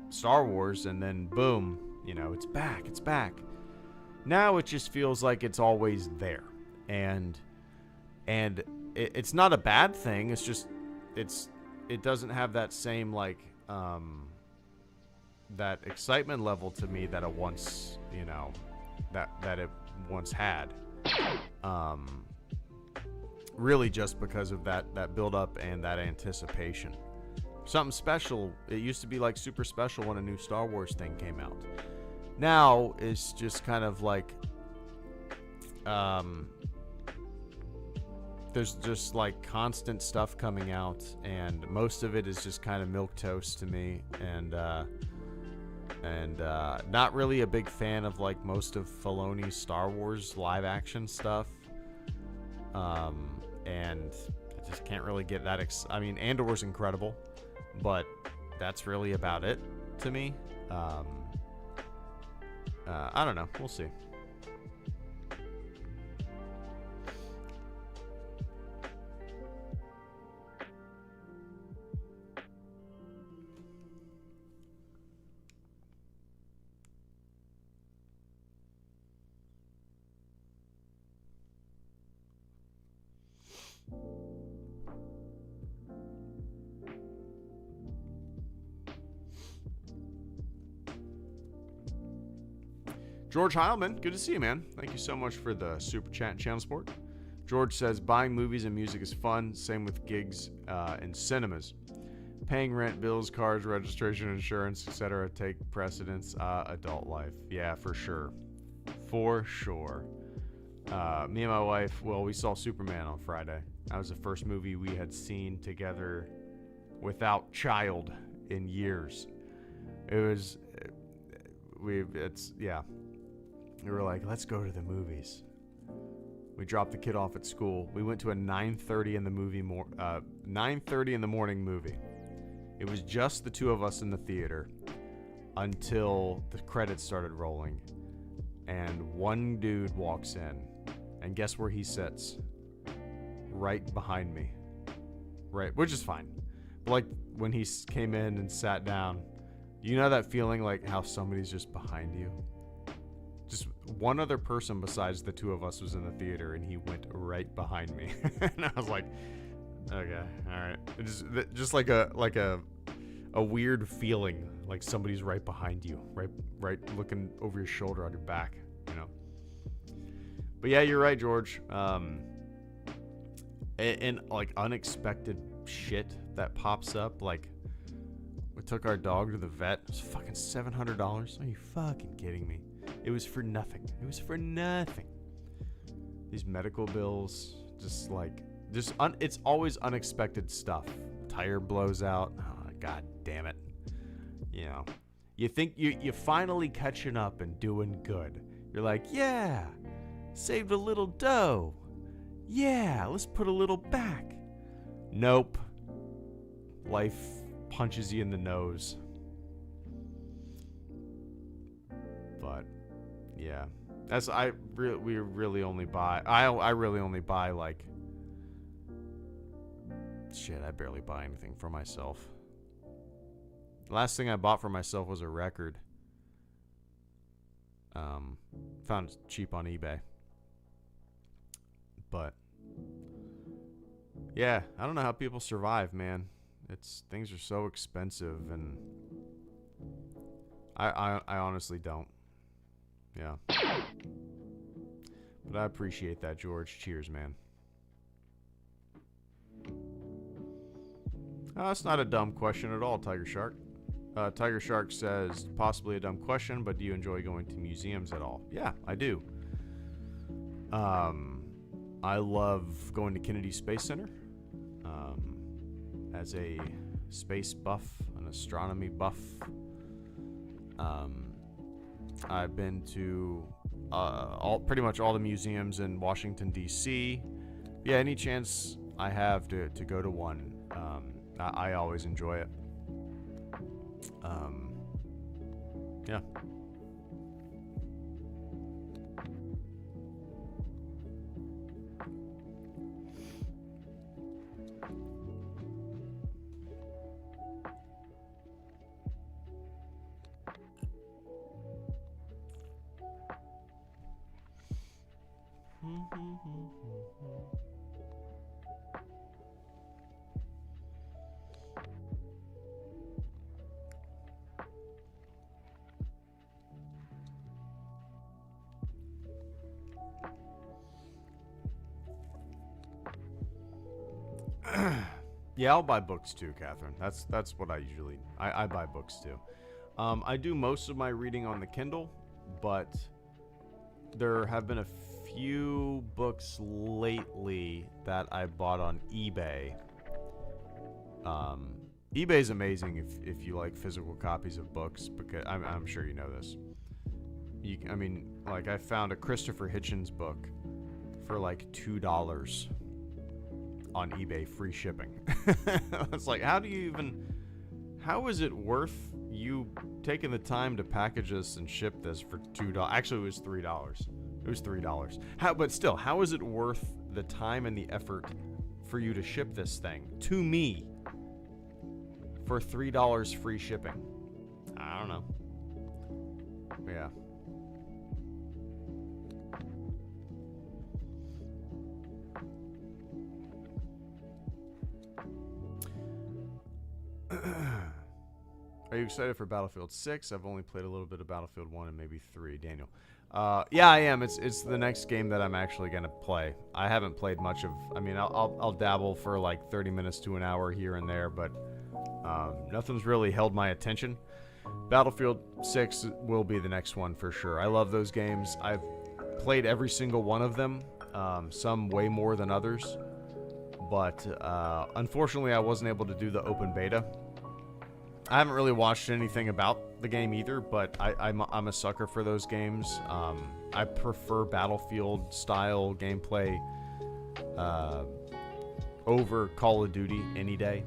S1: Star Wars, and then boom, you know, it's back, it's back. Now it just feels like it's always there, and it's not a bad thing. It's just it doesn't have that same like that excitement level to me that it once, you know, that it once had. Really just because of that build up and that anticipation. Something special. It used to be like super special when a new Star Wars thing came out. Now it's just kind of like there's just like constant stuff coming out, and most of it is just kind of milquetoast to me, and not really a big fan of like most of Filoni's Star Wars live action stuff. And I just can't really get that. I mean, Andor's incredible, but that's really about it to me. I don't know. We'll see. George Heilman, good to see you, man. Thank you so much for the super chat and channel support. George says, buying movies and music is fun. Same with gigs in cinemas. Paying rent, bills, cars, registration, insurance, etc. take precedence. Adult life. Yeah, for sure. For sure. Me and my wife, well, we saw Superman on Friday. That was the first movie we had seen together without child in years. It was, yeah. We were like, let's go to the movies. We dropped the kid off at school. We went to a 9:30 in the 9:30 in the morning movie. It was just the two of us in the theater until the credits started rolling. And one dude walks in, and guess where he sits? Right behind me. Right, which is fine. But like when he came in and sat down, you know that feeling like how somebody's just behind you? Just one other person besides the two of us was in the theater, and he went right behind me. And I was like, okay, all right. Just like a weird feeling, like somebody's right behind you, right looking over your shoulder on your back, you know. But yeah, you're right, George. And like unexpected shit that pops up, like we took our dog to the vet. It was fucking $700. Are you fucking kidding me? It was for nothing. It was for nothing. These medical bills, it's always unexpected stuff. Tire blows out. Oh, God damn it. You know, you think you're finally catching up and doing good. You're like, yeah, saved a little dough. Yeah, let's put a little back. Nope. Life punches you in the nose. But yeah, I really only buy like shit. I barely buy anything for myself. The last thing I bought for myself was a record. Found it cheap on eBay. But yeah, I don't know how people survive, man. Things are so expensive, and I honestly don't. Yeah. But I appreciate that, George. Cheers, man. Oh, that's not a dumb question at all, Tiger Shark. Tiger Shark says, possibly a dumb question, but do you enjoy going to museums at all? Yeah, I do. I love going to Kennedy Space Center. As a space buff, an astronomy buff. I've been to pretty much all the museums in Washington, D.C. Yeah, any chance I have to go to one, I always enjoy it. Yeah. Yeah, I'll buy books too, Catherine. That's what I usually. I buy books too. I do most of my reading on the Kindle, but there have been a few books lately that I bought on eBay. eBay's amazing if you like physical copies of books, because I'm sure you know this. I found a Christopher Hitchens book for like $2 on eBay, free shipping. It's like, how is it worth you taking the time to package this and ship this for $2? Actually, it was $3. It was $3. But still, how is it worth the time and the effort for you to ship this thing to me for $3 free shipping? I don't know. Yeah. Are you excited for Battlefield 6? I've only played a little bit of Battlefield 1 and maybe 3. Daniel. Yeah, I am. It's the next game that I'm actually going to play. I haven't played much of... I'll dabble for like 30 minutes to an hour here and there, but nothing's really held my attention. Battlefield 6 will be the next one for sure. I love those games. I've played every single one of them, some way more than others. But unfortunately, I wasn't able to do the open beta. I haven't really watched anything about the game either, but I'm a sucker for those games. I prefer Battlefield-style gameplay over Call of Duty any day.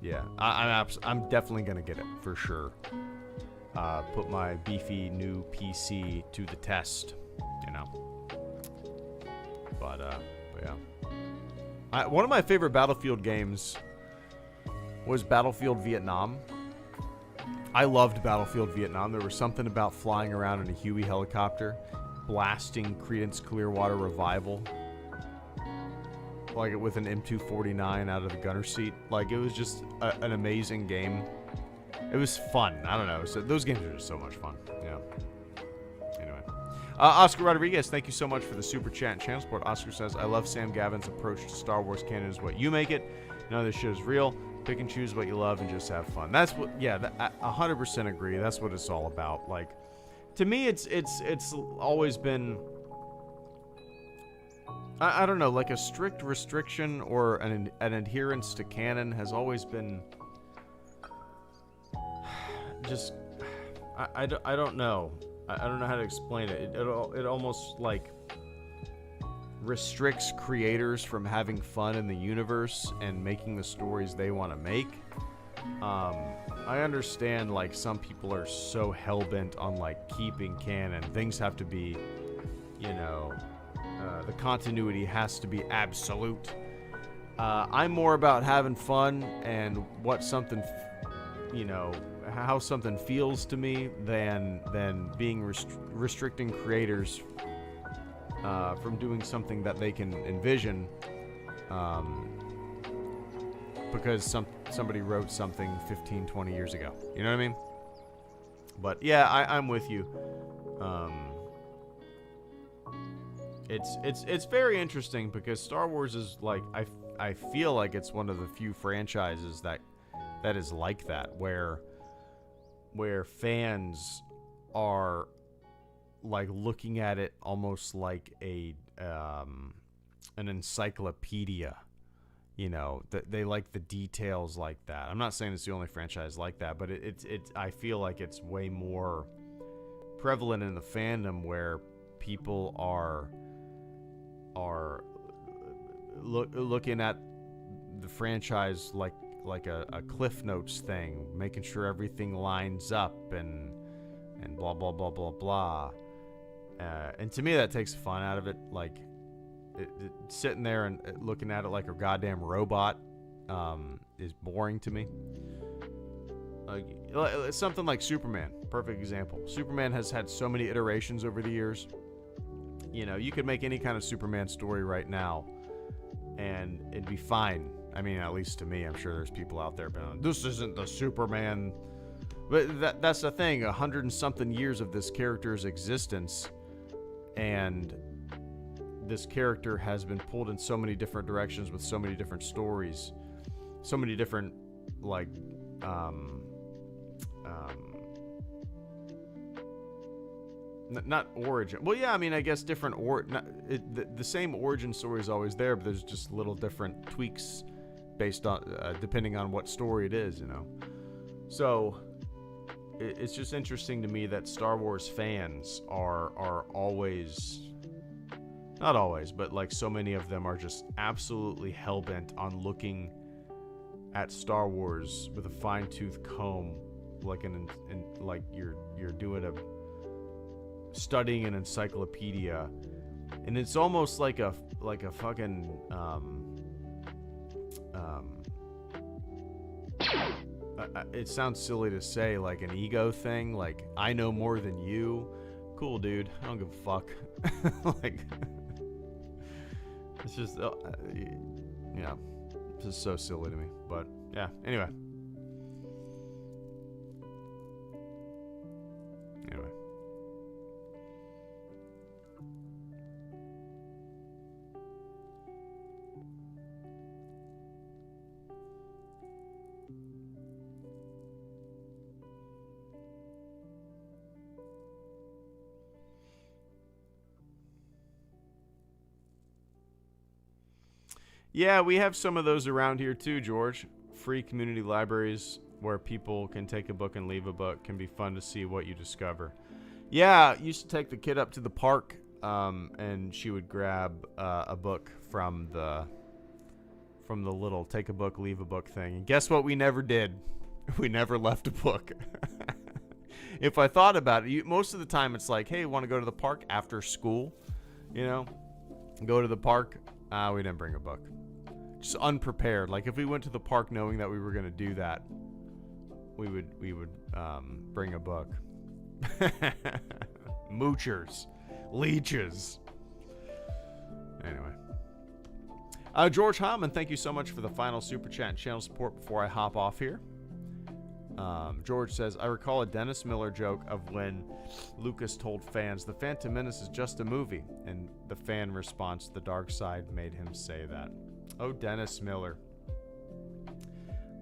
S1: Yeah, I'm definitely gonna get it for sure. Put my beefy new PC to the test, you know. But yeah. One of my favorite Battlefield games was Battlefield Vietnam. I loved Battlefield Vietnam. There was something about flying around in a Huey helicopter, blasting Creedence Clearwater Revival, like with an M249 out of the gunner seat. Like, it was just an amazing game. It was fun. I don't know. So those games are just so much fun. Yeah. Anyway. Oscar Rodriguez, thank you so much for the super chat and channel support. Oscar says, I love Sam Gavin's approach to Star Wars canon is what you make it. None of this shit is real. Pick and choose what you love and just have fun. That's what, yeah, I 100% agree. That's what it's all about. Like, to me, it's always been, I don't know, like a strict restriction or an adherence to canon has always been just, I don't know. I don't know how to explain it. It almost like restricts creators from having fun in the universe and making the stories they want to make. I understand, like, some people are so hell-bent on, like, keeping canon. Things have to be, you know, the continuity has to be absolute. I'm more about having fun and what something, you know, how something feels to me than being restricting creators from doing something that they can envision, because somebody wrote something 15, 20 years ago. You know what I mean? But yeah, I'm with you. It's very interesting because Star Wars is like, I feel like it's one of the few franchises that is like that, where fans are like looking at it almost like an encyclopedia. You know, they like the details like that. I'm not saying it's the only franchise like that, but I feel like it's way more prevalent in the fandom, where people are looking at the franchise like a Cliff Notes thing, making sure everything lines up and blah blah blah blah blah. And to me, that takes the fun out of it. Like, sitting there and looking at it like a goddamn robot is boring to me. Something like Superman, perfect example. Superman has had so many iterations over the years. You know, you could make any kind of Superman story right now, and it'd be fine. I mean, at least to me. I'm sure there's people out there going, this isn't the Superman. But that's the thing. 100 and something years of this character's existence, and this character has been pulled in so many different directions with so many different stories, so many different like not origin. Well, yeah, I mean, I guess different the same origin story is always there, but there's just little different tweaks based on depending on what story it is, you know. So it's just interesting to me that Star Wars fans are always, not always, but like so many of them are just absolutely hell-bent on looking at Star Wars with a fine-tooth comb, like like you're doing studying an encyclopedia, and it's almost like a fucking it sounds silly to say, like an ego thing, like I know more than you. Cool, dude, I don't give a fuck. Like it's just yeah, it's just so silly to me. But yeah, anyway. Yeah, we have some of those around here too, George. Free community libraries where people can take a book and leave a book. Can be fun to see what you discover. Yeah, used to take the kid up to the park, and she would grab a book from the little take a book, leave a book thing. And guess what we never did? We never left a book. If I thought about it, most of the time it's like, hey, want to go to the park after school? You know, go to the park. We didn't bring a book. Just unprepared. Like if we went to the park knowing that we were going to do that, we would bring a book. Moochers, leeches. Anyway, George Hammond, thank you so much for the final super chat and channel support before I hop off here. George says, I recall a Dennis Miller joke of when Lucas told fans the Phantom Menace is just a movie, and the fan response, the dark side made him say that. Oh, Dennis Miller.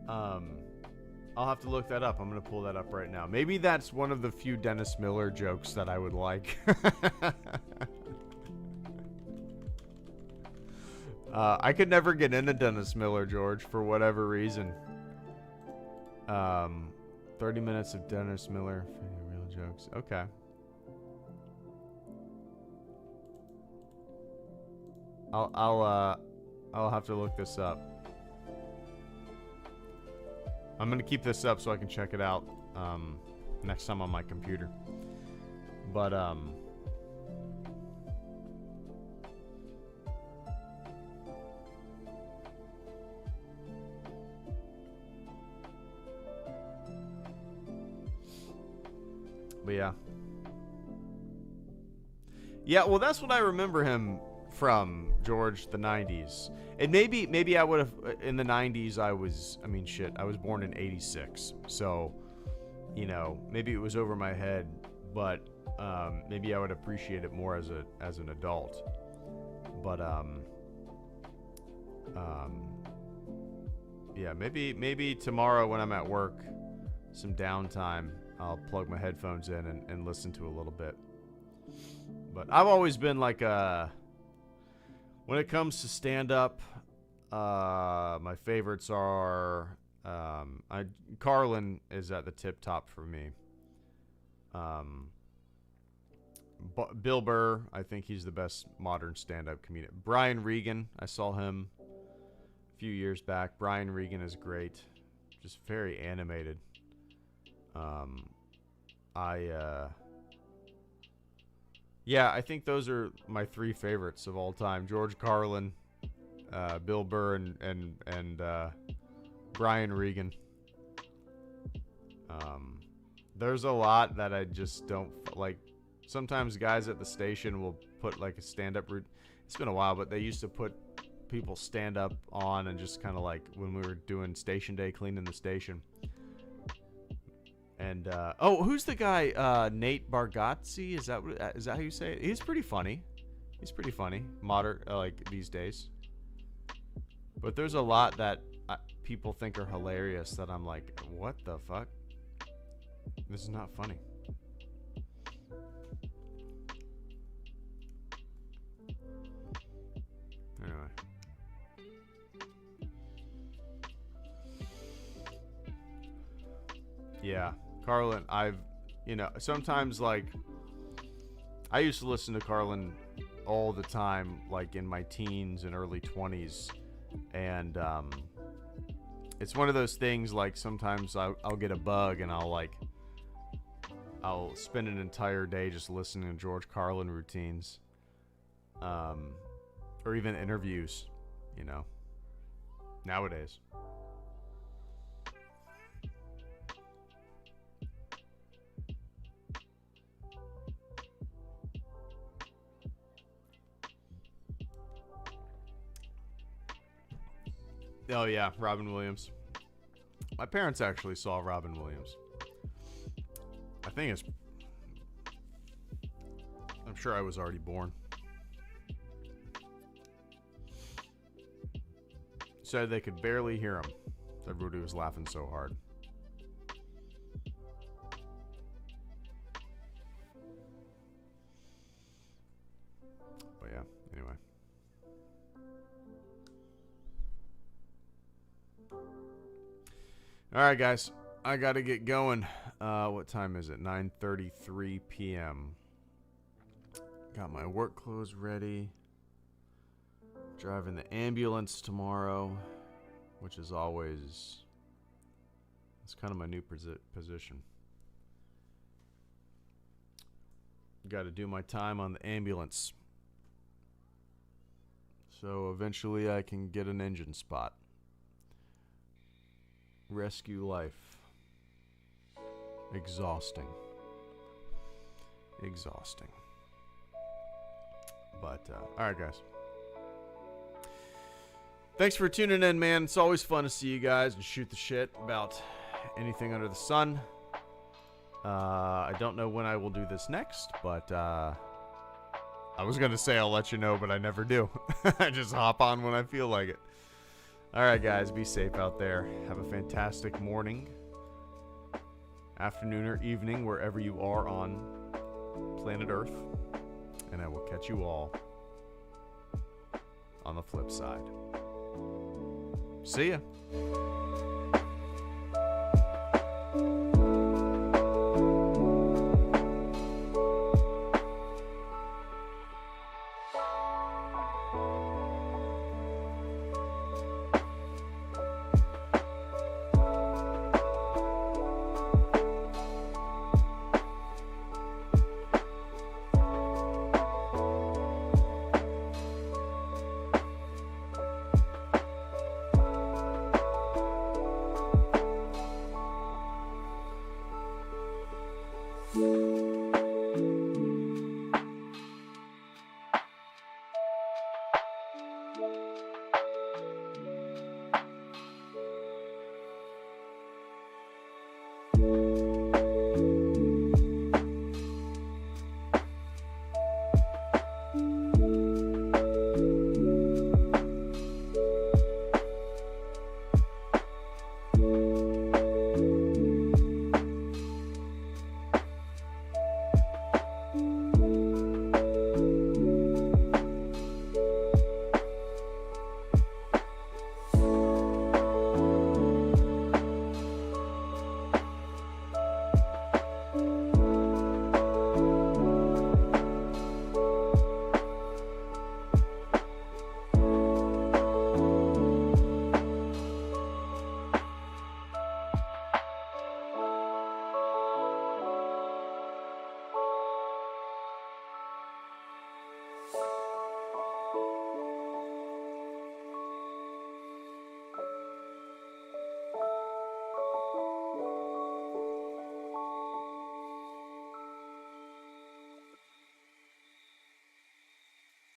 S1: I'll have to look that up. I'm going to pull that up right now. Maybe that's one of the few Dennis Miller jokes that I would like. I could never get into Dennis Miller, George, for whatever reason. 30 minutes of Dennis Miller, real jokes. Okay. I'll have to look this up. I'm gonna keep this up so I can check it out next time on my computer. But yeah. Yeah, well, that's what I remember him from, George, the 90s. And maybe I would have, in the 90s, I was born in 86. So, you know, maybe it was over my head, but maybe I would appreciate it more as an adult. But, yeah, maybe tomorrow when I'm at work, some downtime, I'll plug my headphones in and listen to a little bit. But I've always been like when it comes to stand-up, my favorites are Carlin is at the tip top for me. Bill Burr, I think he's the best modern stand-up comedian. Brian Regan, I saw him a few years back. Brian Regan is great, just very animated. Yeah, I think those are my three favorites of all time: George Carlin, Bill Burr, and Brian Regan. There's a lot that I just don't like. Sometimes guys at the station will put like a stand-up route. It's been a while, but they used to put people stand up on and just kind of like when we were doing station day, cleaning the station. And who's the guy? Nate Bargatze? Is that how you say it? He's pretty funny. He's pretty funny, modern, like these days. But there's a lot that people think are hilarious that I'm like, what the fuck? This is not funny. Anyway. Yeah, Carlin, sometimes, like, I used to listen to Carlin all the time, like in my teens and early 20s, and it's one of those things, like, sometimes I'll get a bug and I'll spend an entire day just listening to George Carlin routines, or even interviews, nowadays. Oh yeah, Robin Williams. My parents actually saw Robin Williams. I'm sure I was already born. Said they could barely hear him. Everybody was laughing so hard. But yeah, anyway. All right, guys. I got to get going. What time is it? 9:33 p.m. Got my work clothes ready. Driving the ambulance tomorrow, which is always... It's kind of my new position. Got to do my time on the ambulance. So eventually I can get an engine spot. Rescue life. Exhausting. But, alright, guys. Thanks for tuning in, man. It's always fun to see you guys and shoot the shit about anything under the sun. I don't know when I will do this next, but I was going to say I'll let you know, but I never do. I just hop on when I feel like it. Alright, guys. Be safe out there. Have a fantastic morning, afternoon, or evening, wherever you are on planet Earth. And I will catch you all on the flip side. See ya.
S2: You